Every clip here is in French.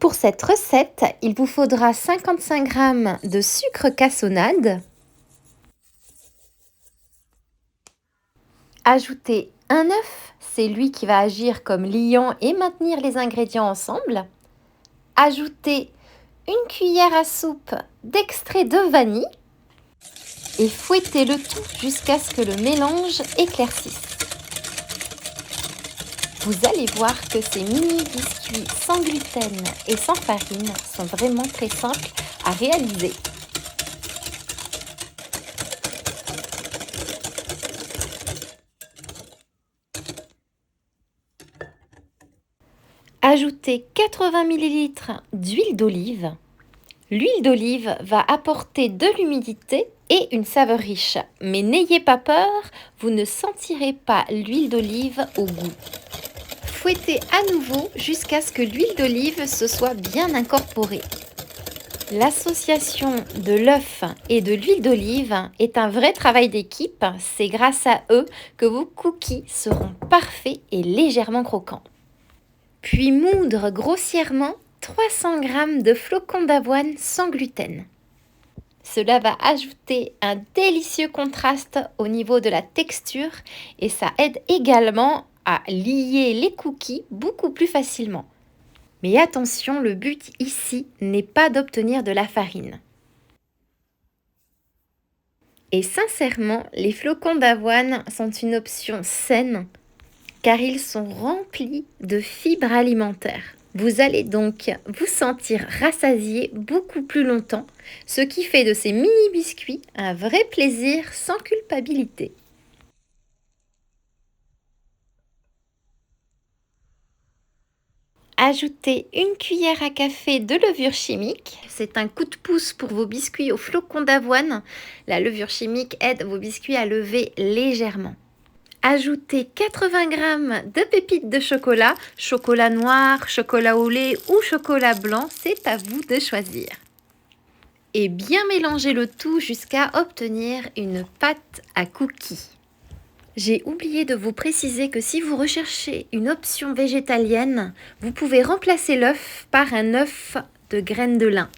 Pour cette recette, il vous faudra 55 g de sucre cassonade. Ajoutez un œuf, c'est lui qui va agir comme liant et maintenir les ingrédients ensemble. Ajoutez une cuillère à soupe d'extrait de vanille et fouettez le tout jusqu'à ce que le mélange éclaircisse. Vous allez voir que ces mini biscuits sans gluten et sans farine sont vraiment très simples à réaliser. Ajoutez 80 ml d'huile d'olive. L'huile d'olive va apporter de l'humidité et une saveur riche. Mais n'ayez pas peur, vous ne sentirez pas l'huile d'olive au goût. Fouettez à nouveau jusqu'à ce que l'huile d'olive se soit bien incorporée. L'association de l'œuf et de l'huile d'olive est un vrai travail d'équipe. C'est grâce à eux que vos cookies seront parfaits et légèrement croquants. Puis moudre grossièrement 300 g de flocons d'avoine sans gluten. Cela va ajouter un délicieux contraste au niveau de la texture et ça aide également à lier les cookies beaucoup plus facilement. Mais attention, le but ici n'est pas d'obtenir de la farine. Et sincèrement, les flocons d'avoine sont une option saine car ils sont remplis de fibres alimentaires. Vous allez donc vous sentir rassasié beaucoup plus longtemps, ce qui fait de ces mini biscuits un vrai plaisir sans culpabilité. Ajoutez une cuillère à café de levure chimique. C'est un coup de pouce pour vos biscuits aux flocons d'avoine. La levure chimique aide vos biscuits à lever légèrement. Ajoutez 80 g de pépites de chocolat, chocolat noir, chocolat au lait ou chocolat blanc, c'est à vous de choisir. Et bien mélanger le tout jusqu'à obtenir une pâte à cookies. J'ai oublié de vous préciser que si vous recherchez une option végétalienne, vous pouvez remplacer l'œuf par un œuf de graines de lin.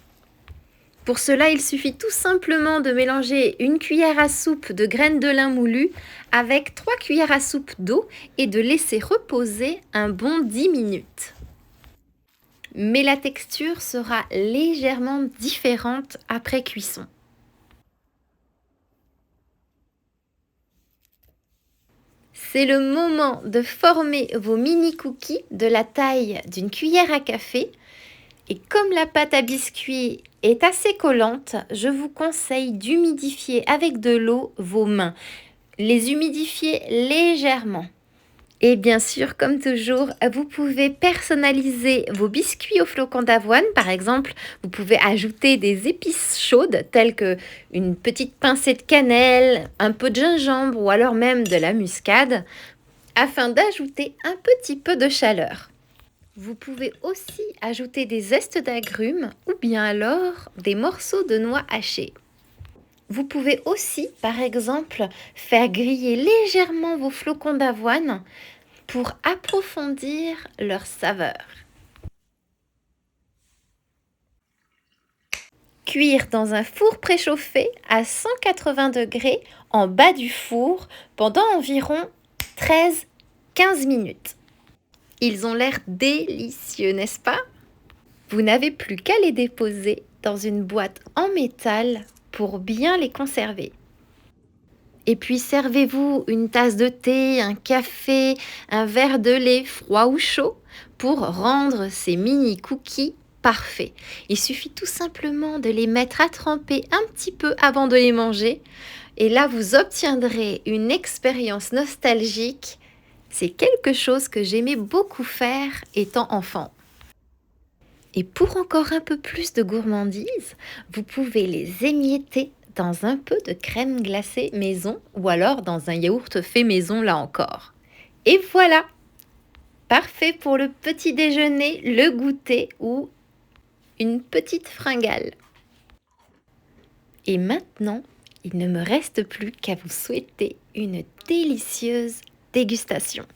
Pour cela, il suffit tout simplement de mélanger une cuillère à soupe de graines de lin moulues avec 3 cuillères à soupe d'eau et de laisser reposer un bon 10 minutes. Mais la texture sera légèrement différente après cuisson. C'est le moment de former vos mini cookies de la taille d'une cuillère à café. Et comme la pâte à biscuits est assez collante, je vous conseille d'humidifier avec de l'eau vos mains. Les humidifier légèrement. Et bien sûr, comme toujours, vous pouvez personnaliser vos biscuits aux flocons d'avoine. Par exemple, vous pouvez ajouter des épices chaudes telles que une petite pincée de cannelle, un peu de gingembre ou alors même de la muscade afin d'ajouter un petit peu de chaleur. Vous pouvez aussi ajouter des zestes d'agrumes ou bien alors des morceaux de noix hachées. Vous pouvez aussi, par exemple, faire griller légèrement vos flocons d'avoine pour approfondir leur saveur. Cuire dans un four préchauffé à 180 degrés en bas du four pendant environ 13-15 minutes. Ils ont l'air délicieux, n'est-ce pas? Vous n'avez plus qu'à les déposer dans une boîte en métal pour bien les conserver. Et puis servez-vous une tasse de thé, un café, un verre de lait froid ou chaud pour rendre ces mini cookies parfaits. Il suffit tout simplement de les mettre à tremper un petit peu avant de les manger. Et là, vous obtiendrez une expérience nostalgique. C'est quelque chose que j'aimais beaucoup faire étant enfant. Et pour encore un peu plus de gourmandise, vous pouvez les émietter dans un peu de crème glacée maison ou alors dans un yaourt fait maison là encore. Et voilà! Parfait pour le petit déjeuner, le goûter ou une petite fringale. Et maintenant, il ne me reste plus qu'à vous souhaiter une délicieuse dégustation.